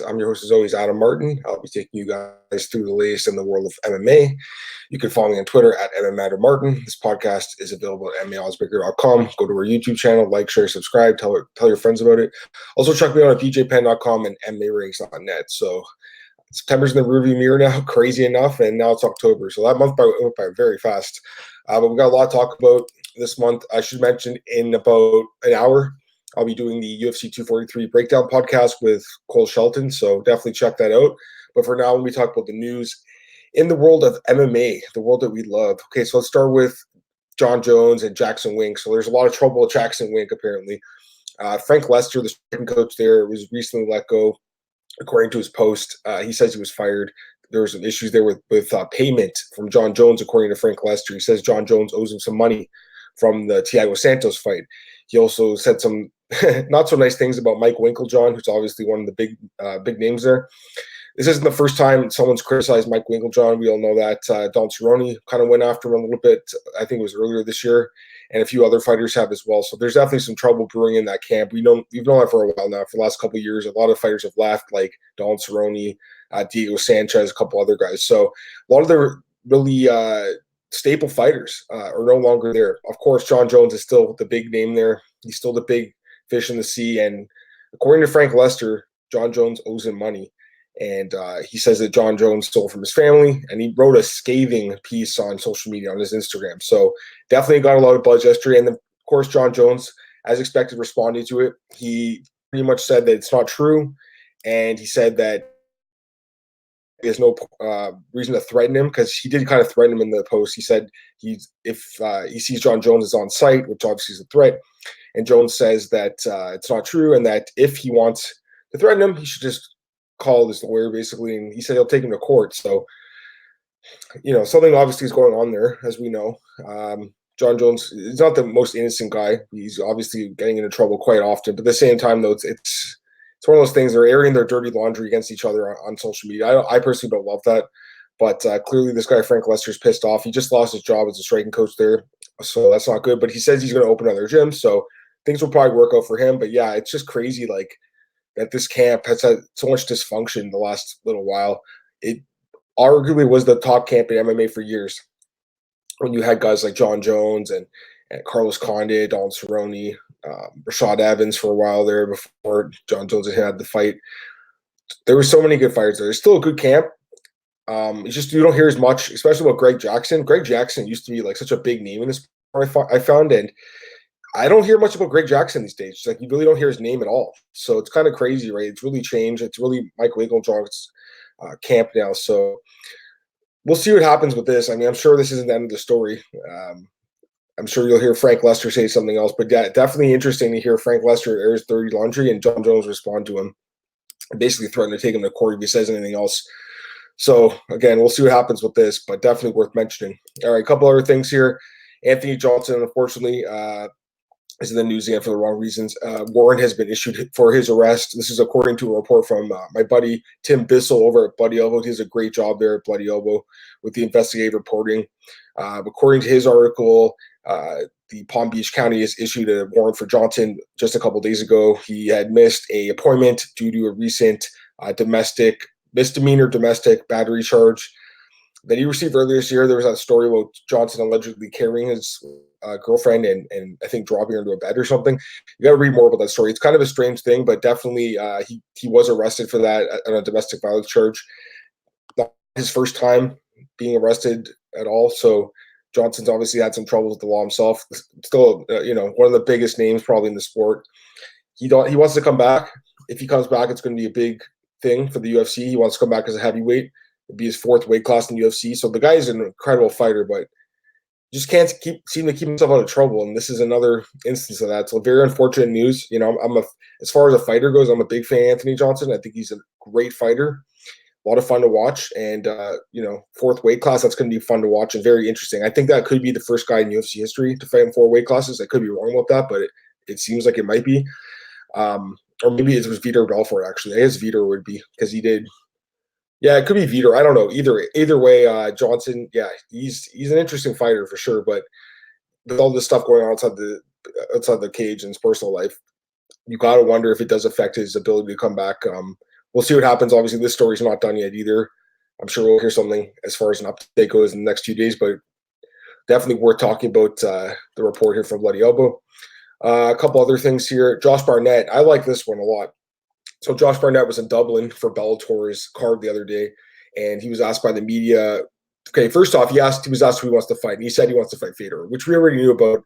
I'm your host, as always, Adam Martin. I'll be taking you guys through the latest in the world of MMA. You can follow me on Twitter at MMAOB. This podcast is available at MMAOBdaily.com. Go to our YouTube channel, like, share, subscribe, tell your friends about it. Also, check me out at BJPen.com and MMARatings.net. So September's in the rearview mirror now, crazy enough, and now it's October. So that month went by very fast. But we've got a lot to talk about this month. I should mention in about an hour, I'll be doing the UFC 243 breakdown podcast with Cole Shelton, so definitely check that out. But for now, when we talk about the news in the world of MMA, the world that we love. Okay, so let's start with Jon Jones and Jackson Wink. So there's a lot of trouble with Jackson Wink, apparently. Frank Lester, the striking coach there, was recently let go. According to his post, he says he was fired. There were some issues there with payment from Jon Jones, according to Frank Lester. He says Jon Jones owes him some money from the Thiago Santos fight. He also said some not so nice things about Mike Winkeljohn, who's obviously one of the big names there. This isn't the first time someone's criticized Mike Winkeljohn. We all know that. Don Cerrone kind of went after him a little bit. I think it was earlier this year, and a few other fighters have as well. So there's definitely some trouble brewing in that camp. We've known that for a while now. For the last couple of years, a lot of fighters have left, like Don Cerrone, Diego Sanchez, a couple other guys. So a lot of the really staple fighters are no longer there. Of course, Jon Jones is still the big name there. He's still the big fish in the sea. And according to Frank Lester, Jon Jones owes him money. And he says that Jon Jones stole from his family. And he wrote a scathing piece on social media on his Instagram. So definitely got a lot of buzz yesterday. And then, of course, Jon Jones, as expected, responded to it. He pretty much said that it's not true. And he said that there's no reason to threaten him, because he did kind of threaten him in the post. He said if he sees Jon Jones is on site, which obviously is a threat, and Jones says that it's not true, and that if he wants to threaten him, he should just call his lawyer, basically. And he said he'll take him to court. So, something obviously is going on there, as we know. Jon Jones is not the most innocent guy. He's obviously getting into trouble quite often. But at the same time, though, it's one of those things. They're airing their dirty laundry against each other on social media. I personally don't love that. But clearly this guy, Frank Lester's pissed off. He just lost his job as a striking coach there. So that's not good. But he says he's going to open another gym. So things will probably work out for him. But, yeah, it's just crazy, like, that this camp has had so much dysfunction the last little while. It arguably was the top camp in MMA for years, when you had guys like Jon Jones and Carlos Condit, Don Cerrone, Rashad Evans for a while there before Jon Jones had the fight. There were so many good fighters there. It's still a good camp. It's just you don't hear as much, especially about Greg Jackson. Greg Jackson used to be like such a big name in this sport, I found, and I don't hear much about Greg Jackson these days. It's like you really don't hear his name at all. So it's kind of crazy, right? It's really changed. It's really Mike Winkeljohn's camp now. So we'll see what happens with this. I mean, I'm sure this isn't the end of the story. I'm sure you'll hear Frank Lester say something else, but yeah, definitely interesting to hear Frank Lester air his dirty laundry and Jon Jones respond to him, basically threaten to take him to court if he says anything else. So again, we'll see what happens with this, but definitely worth mentioning. All right, a couple other things here. Anthony Johnson, unfortunately, is in the news again for the wrong reasons. Warrant has been issued for his arrest. This is according to a report from my buddy Tim Bissell over at Bloody Elbow. He does a great job there at Bloody Elbow with the investigative reporting. According to his article, the Palm Beach County has issued a warrant for Johnson just a couple days ago. He had missed an appointment due to a recent misdemeanor domestic battery charge that he received earlier this year. There was that story about Johnson allegedly carrying his girlfriend and I think dropping her into a bed or something. You got to read more about that story. It's kind of a strange thing, but definitely he was arrested for that on a domestic violence charge. Not his first time being arrested at all. So Johnson's obviously had some trouble with the law himself. Still, one of the biggest names probably in the sport. He wants to come back. If he comes back, it's going to be a big thing for the UFC. He wants to come back as a heavyweight. It'd be his fourth weight class in the UFC. So the guy is an incredible fighter, but just can't seem to keep himself out of trouble. And this is another instance of that. So very unfortunate news. As far as a fighter goes, I'm a big fan of Anthony Johnson. I think he's a great fighter. A lot of fun to watch. And, fourth weight class, that's going to be fun to watch and very interesting. I think that could be the first guy in UFC history to fight in 4 weight classes. I could be wrong about that, but it seems like it might be. Or maybe it was Vitor Belfort, actually. I guess Vitor would be, because he did. Yeah, it could be Vitor. I don't know. Either way, Johnson, yeah, he's an interesting fighter for sure. But with all this stuff going on outside the cage and his personal life, you got to wonder if it does affect his ability to come back we'll see what happens. Obviously, this story's not done yet either. I'm sure we'll hear something as far as an update goes in the next few days, but definitely worth talking about the report here from Bloody Elbow. A couple other things here. Josh Barnett, I like this one a lot. So Josh Barnett was in Dublin for Bellator's card the other day, and he was asked by the media. Okay, first off, he was asked who he wants to fight, and he said he wants to fight Fedor, which we already knew about.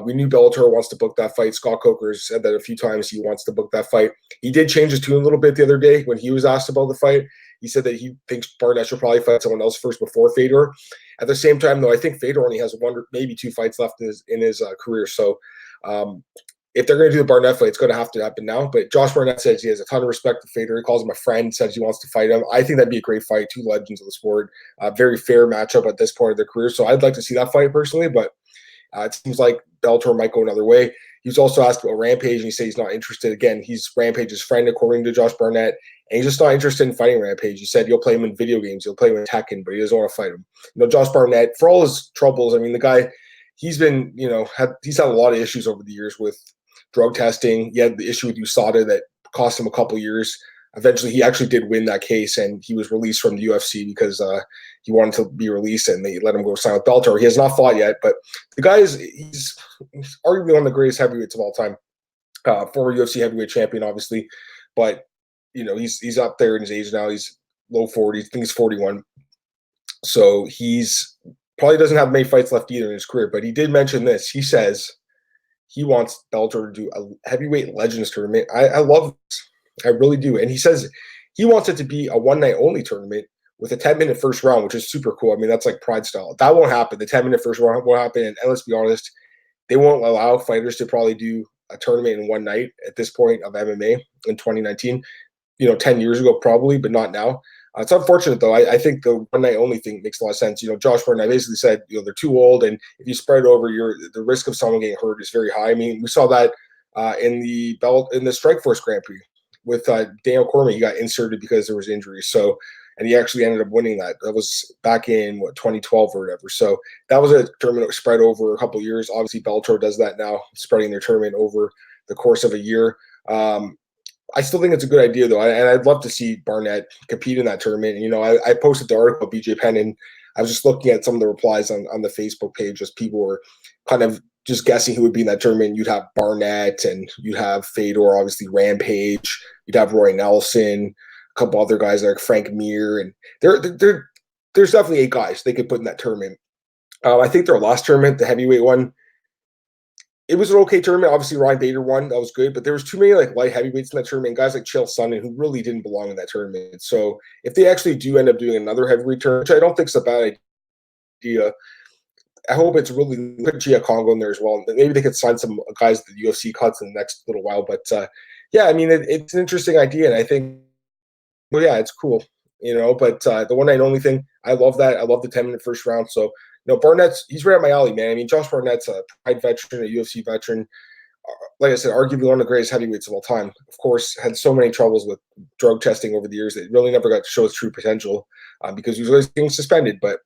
We knew Bellator wants to book that fight. Scott Coker said that a few times he wants to book that fight. He did change his tune a little bit the other day when he was asked about the fight. He said that he thinks Barnett should probably fight someone else first before Fedor. At the same time, though, I think Fedor only has one, maybe two fights left in his career. So if they're going to do the Barnett fight, it's going to have to happen now. But Josh Barnett says he has a ton of respect for Fedor. He calls him a friend, says he wants to fight him. I think that'd be a great fight. Two legends of the sport. Very fair matchup at this point of their career. So I'd like to see that fight personally, but it seems like Bellator might go another way. He was also asked about Rampage, and he said he's not interested. Again, he's Rampage's friend, according to Josh Barnett, and he's just not interested in fighting Rampage. He said he'll play him in video games, he'll play him in Tekken, but he doesn't want to fight him. Josh Barnett, for all his troubles, I mean, the guy, he's been, he's had a lot of issues over the years with drug testing. He had the issue with USADA that cost him a couple years. Eventually, he actually did win that case, and he was released from the UFC because he wanted to be released, and they let him go sign with Bellator. He has not fought yet, but the guy he's arguably one of the greatest heavyweights of all time. Former UFC heavyweight champion, obviously, but he's up there in his age now. He's low 40s. I think he's 41. So he's probably doesn't have many fights left either in his career. But he did mention this. He says he wants Bellator to do a heavyweight legends tournament. I love this. I really do. And he says he wants it to be a one-night only tournament with a 10-minute first round, which is super cool. I mean, that's like Pride style. That won't happen. The 10-minute first round won't happen. And let's be honest, they won't allow fighters to probably do a tournament in one night at this point of MMA in 2019. 10 years ago probably, but not now. It's unfortunate, though. I think the one-night only thing makes a lot of sense. Josh Barnett basically said, they're too old, and if you spread over, the risk of someone getting hurt is very high. I mean, we saw that in the Strikeforce Grand Prix with Daniel Cormier. He got inserted because there was injuries. So, and he actually ended up winning that. That was back in 2012 or whatever. So that was a tournament that was spread over a couple of years. Obviously, Bellator does that now, spreading their tournament over the course of a year. I still think it's a good idea, though, and I'd love to see Barnett compete in that tournament. And, I posted the article, BJ Penn, and I was just looking at some of the replies on the Facebook page as people were kind of just guessing who would be in that tournament. You'd have Barnett, and you'd have Fedor, obviously Rampage. You'd have Roy Nelson, a couple other guys like Frank Mir, and there's definitely 8 guys they could put in that tournament. I think their last tournament, the heavyweight one, it was an okay tournament. Obviously, Ryan Bader won. That was good. But there was too many light heavyweights in that tournament, guys like Chael Sonnen who really didn't belong in that tournament. So if they actually do end up doing another heavyweight tournament, which I don't think is a bad idea, I hope it's really put Gia Congo in there as well. Maybe they could sign some guys that the UFC cuts in the next little while. But yeah, I mean, it's an interesting idea, and I think, well, yeah, it's cool, But the one night only thing, I love that. I love the 10-minute first round. So. Barnett's, he's right up my alley, man. I mean, Josh Barnett's a Pride veteran, a UFC veteran. Like I said, arguably one of the greatest heavyweights of all time. Of course, had so many troubles with drug testing over the years that really never got to show his true potential because he was always being suspended. But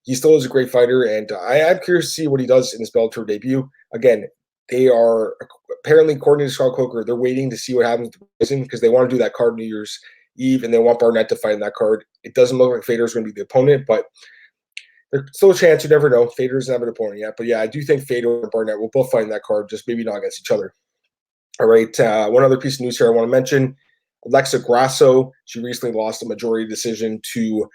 he still is a great fighter, and I'm curious to see what he does in his Bellator debut. Again, they are apparently, according to Scott Coker, they're waiting to see what happens because they want to do that card New Year's Eve, and they want Barnett to fight in that card. It doesn't look like Fedor's going to be the opponent, but there's still a chance. You never know. Fedor doesn't have an opponent yet. But, yeah, I do think Fedor and Barnett will both fight in that card, just maybe not against each other. All right, one other piece of news here I want to mention. Alexa Grasso, she recently lost a majority decision to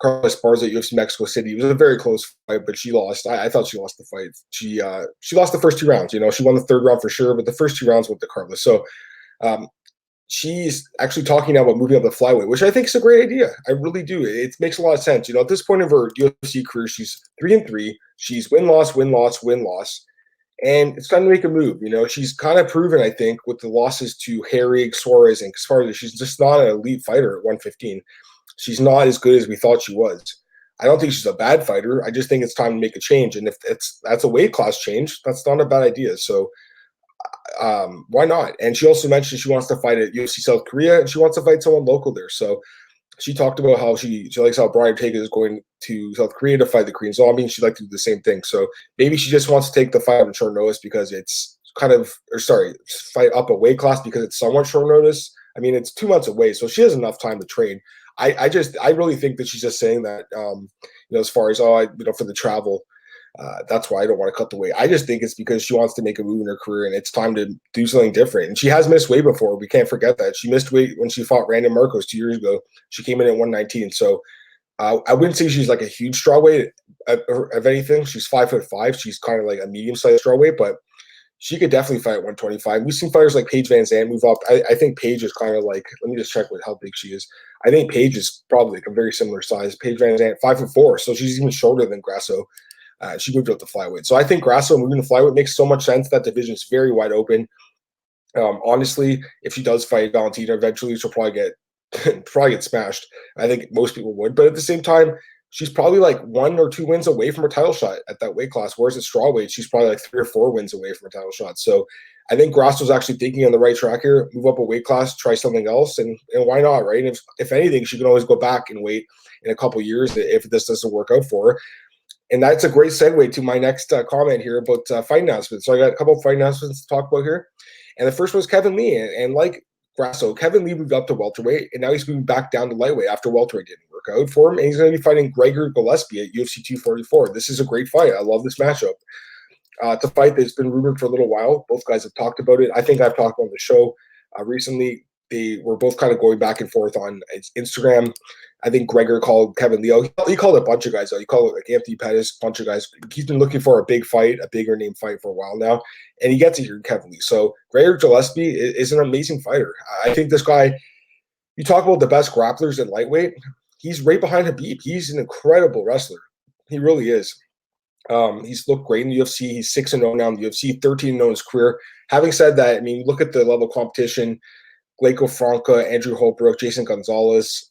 Carla Esparza at UFC Mexico City. It was a very close fight, but she lost. I thought she lost the fight. She lost the first 2 rounds. She won the 3rd round for sure, but the first 2 rounds went to Carla. So she's actually talking now about moving up the flyweight, which I think is a great idea. I really do. It makes a lot of sense. At this point of her UFC career, she's 3-3. She's win-loss, win-loss, win-loss. And it's time to make a move. She's kind of proven, I think, with the losses to Herrig, Suarez, and Esparza, she's just not an elite fighter at 115. She's not as good as we thought she was. I don't think she's a bad fighter. I just think it's time to make a change. And if that's a weight class change, that's not a bad idea. So why not? And she also mentioned she wants to fight at UFC South Korea, and she wants to fight someone local there. So she talked about how she likes how Brian Ortega is going to South Korea to fight the Korean Zombie, and she'd like to do the same thing. So maybe she just wants to take the fight on short notice because it's fight up a weight class because it's somewhat short notice. I mean, it's 2 months away, so she has enough time to train. I really think that she's just saying that, as far as, for the travel, that's why I don't want to cut the weight. I just think it's because she wants to make a move in her career, and it's time to do something different. And she has missed weight before. We can't forget that. She missed weight when she fought Randon Marcos 2 years ago. She came in at 119. So I wouldn't say she's like a huge strawweight. Of anything, she's 5'5". She's kind of like a medium-sized strawweight, but she could definitely fight at 125. We've seen fighters like Paige Van Zandt move up. I think Paige is kind of like, let me just check how big she is. I think Paige is probably like a very similar size. Paige Van Zandt, 5'4", so she's even shorter than Grasso. She moved up to flyweight. So I think Grasso moving to flyweight makes so much sense. That division is very wide open. Honestly, if she does fight Valentina eventually, she'll probably get smashed. I think most people would. But at the same time, she's probably like 1 or 2 wins away from her title shot at that weight class. Whereas at strawweight, she's probably like 3 or 4 wins away from her title shot. So I think Grasso's actually thinking on the right track here. Move up a weight class, try something else, and why not, right? If anything, she can always go back and wait in a couple years if this doesn't work out for her. And that's a great segue to my next comment here about fight announcements. So I got a couple of fight announcements to talk about here. And the first was Kevin Lee. And like Grasso, Kevin Lee moved up to welterweight, and now he's moving back down to lightweight after welterweight didn't work out for him. And he's going to be fighting Gregor Gillespie at UFC 244. This is a great fight. I love this matchup. It's a fight that's been rumored for a little while. Both guys have talked about it. I think I've talked on the show recently. They were both kind of going back and forth on Instagram. I think Gregor called Kevin Lee. He called a bunch of guys out. He called like Anthony Pettis, a bunch of guys. He's been looking for a big fight, a bigger name fight for a while now, and he gets it here in Kevin Lee. So Gregor Gillespie is an amazing fighter. I think this guy, you talk about the best grapplers in lightweight, he's right behind Khabib. He's an incredible wrestler. He really is. He's looked great in the UFC. He's 6-0 now in the UFC, 13-0 in his career. Having said that, I mean, look at the level of competition. Glaico Franca, Andrew Holbrook, Jason Gonzalez,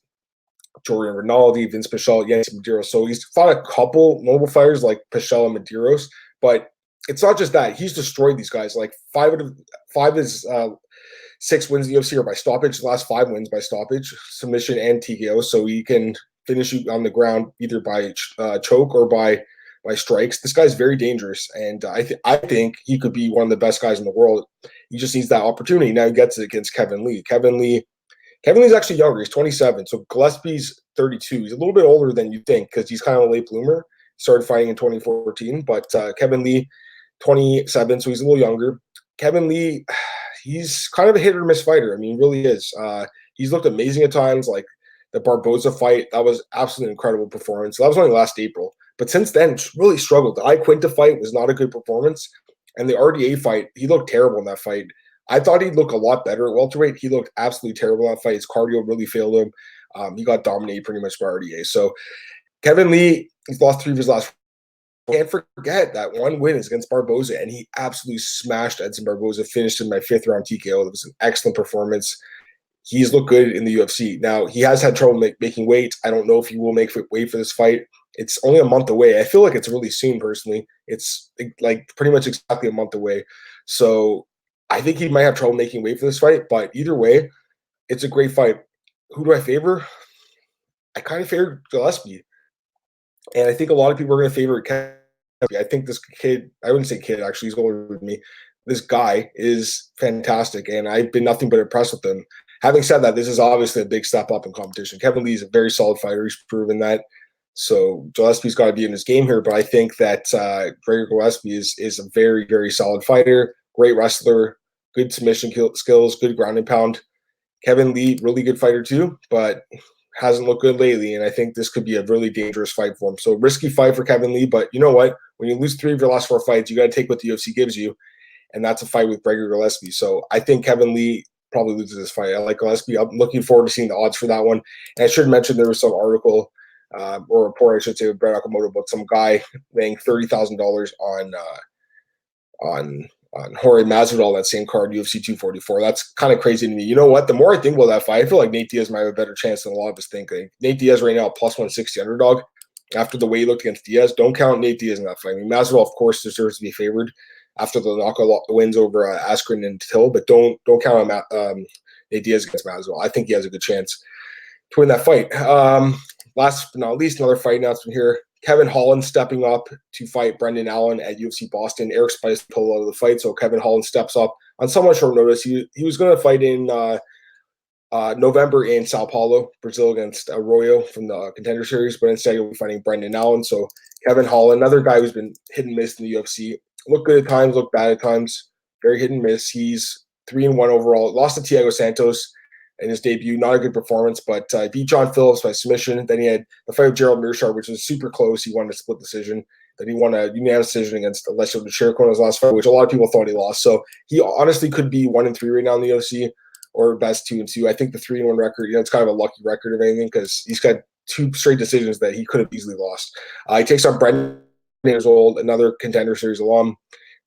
Jordan Rinaldi, Vince Pichel, Yancy Medeiros. So he's fought a couple notable fighters like Pichel and Medeiros, but it's not just that. He's destroyed these guys. Like 5 of his 6 wins in the UFC are by stoppage. The last 5 wins by stoppage, submission, and TKO. So he can finish you on the ground either by choke or by strikes. This guy's very dangerous, and I think he could be one of the best guys in the world. He just needs that opportunity. Now he gets it against Kevin Lee. Kevin Lee's actually younger. He's 27. So Gillespie's 32. He's a little bit older than you think because he's kind of a late bloomer. Started fighting in 2014. But Kevin Lee, 27, so he's a little younger. Kevin Lee, he's kind of a hit or miss fighter. I mean, he really is. He's looked amazing at times, like the Barboza fight. That was absolutely incredible performance. That was only last April. But since then, really struggled. The Quinta fight was not a good performance. And the RDA fight, he looked terrible in that fight. I thought he'd look a lot better at welterweight. He looked absolutely terrible in that fight. His cardio really failed him. He got dominated pretty much by RDA. So Kevin Lee, he's lost 3 of his last. Can't forget that 1 win is against Barboza, and he absolutely smashed Edson Barboza, finished in my 5th round TKO. It was an excellent performance. He's looked good in the UFC. Now, he has had trouble making weight. I don't know if he will make weight for this fight. It's only a month away. I feel like it's really soon, personally. It's like pretty much exactly a month away. So I think he might have trouble making weight for this fight. But either way, it's a great fight. Who do I favor? I kind of favor Gillespie. And I think a lot of people are going to favor Kevin. I think this kid, I wouldn't say kid, actually, he's older than me. This guy is fantastic, and I've been nothing but impressed with him. Having said that, this is obviously a big step up in competition. Kevin Lee is a very solid fighter. He's proven that. So Gillespie's got to be in his game here, but I think that Gregor Gillespie is a very, very solid fighter, great wrestler, good submission skills, good ground and pound. Kevin Lee, really good fighter too, but hasn't looked good lately, and I think this could be a really dangerous fight for him. So risky fight for Kevin Lee, but you know what? When you lose 3 of your last 4 fights, you got to take what the UFC gives you, and that's a fight with Gregor Gillespie. So I think Kevin Lee probably loses this fight. I like Gillespie. I'm looking forward to seeing the odds for that one. And I should mention there was some article or report, I should say, with Brett Okamoto about some guy laying $30,000 on Jorge Masvidal, that same card, UFC 244. That's kind of crazy to me. You know what? The more I think about that fight, I feel like Nate Diaz might have a better chance than a lot of us think. Nate Diaz right now, plus 160 underdog. After the way he looked against Diaz, don't count Nate Diaz in that fight. I mean, Masvidal, of course, deserves to be favored after the knockout wins over Askren and Till, but don't count on Nate Diaz against Masvidal. I think he has a good chance to win that fight. Last but not least, another fight announcement here. Kevin Holland stepping up to fight Brendan Allen at UFC Boston. Eric Spice pulled out of the fight, so Kevin Holland steps up on somewhat short notice. He was going to fight in November in Sao Paulo, Brazil against Arroyo from the Contender Series, but instead he'll be fighting Brendan Allen. So Kevin Holland, another guy who's been hit and miss in the UFC. Look good at times, look bad at times. Very hit and miss. He's 3-1 overall. Lost to Thiago Santos in his debut. Not a good performance, but beat John Phillips by submission. Then he had the fight with Gerald Mearshart, which was super close. He won a split decision. Then he won a unanimous decision against Alessio Chirico in his last fight, which a lot of people thought he lost. So he honestly could be 1-3 right now in the UFC, or best 2-2. I think the 3-1 record, it's kind of a lucky record of anything because he's got 2 straight decisions that he could have easily lost. He takes on Brendan years old, another Contender Series alum.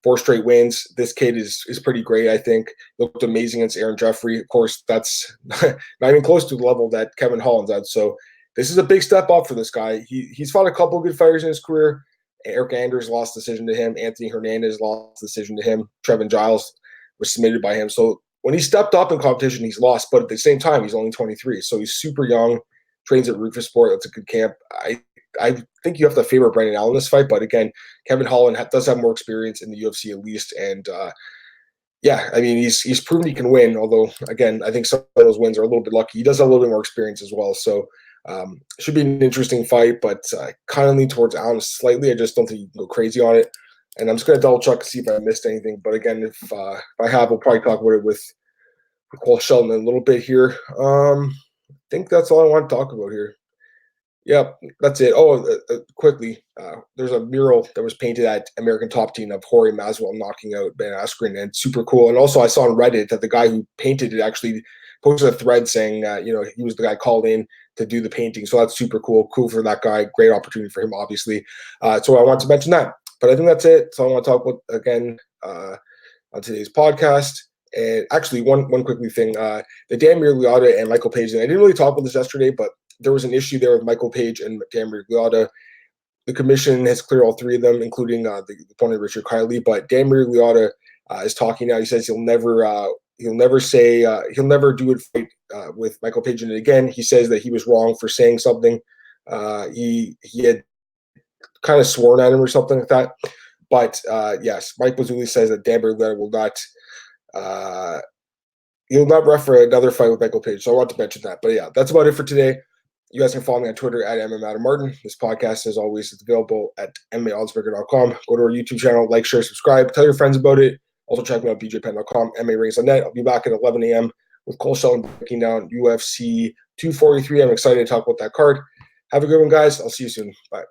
4 straight wins. This kid is pretty great, I think. Looked amazing against Aaron Jeffrey. Of course, that's not even close to the level that Kevin Holland's at. So this is a big step up for this guy. He's fought a couple of good fighters in his career. Eric Anders lost decision to him. Anthony Hernandez lost decision to him. Trevin Giles was submitted by him. So when he stepped up in competition, he's lost. But at the same time, he's only 23. So he's super young, trains at Rufus Sport. That's a good camp. I think you have to favor Brendan Allen in this fight. But again, Kevin Holland does have more experience in the UFC at least. And yeah, I mean, he's proven he can win. Although, again, I think some of those wins are a little bit lucky. He does have a little bit more experience as well. So should be an interesting fight, but kind of lean towards Allen slightly. I just don't think you can go crazy on it. And I'm just going to double check to see if I missed anything. But again, if I have, we'll probably talk about it with Cole Shelton in a little bit here. I think that's all I want to talk about here. Yep, that's it. Oh, quickly, there's a mural that was painted at American Top Team of Jorge Masvidal knocking out Ben Askren, and super cool. And also, I saw on Reddit that the guy who painted it actually posted a thread saying that he was the guy called in to do the painting. So that's super cool. Cool for that guy. Great opportunity for him, obviously. So I want to mention that. But I think that's it. So I want to talk about again on today's podcast. And actually, one quickly thing, the Dan Miragliotta and Michael Page thing. I didn't really talk about this yesterday, but there was an issue there with Michael Page and Dan Miragliotta. The commission has cleared all 3 of them, including the opponent Richard Kiley. But Dan Miragliotta is talking now. He says he'll never do it fight with Michael Page in it again. He says that he was wrong for saying something. He had kind of sworn at him or something like that. But yes, Mike Mazzulli says that Dan Miragliotta will not. He'll not ref for another fight with Michael Page. So I want to mention that. But yeah, that's about it for today. You guys can follow me on Twitter at MMAOB. This podcast, as always, is available at MMAOddsbreaker.com. Go to our YouTube channel, like, share, subscribe. Tell your friends about it. Also check me out BJPenn.com, MMARings.net. I'll be back at 11 a.m. with Cole Shelton breaking down UFC 243. I'm excited to talk about that card. Have a good one, guys. I'll see you soon. Bye.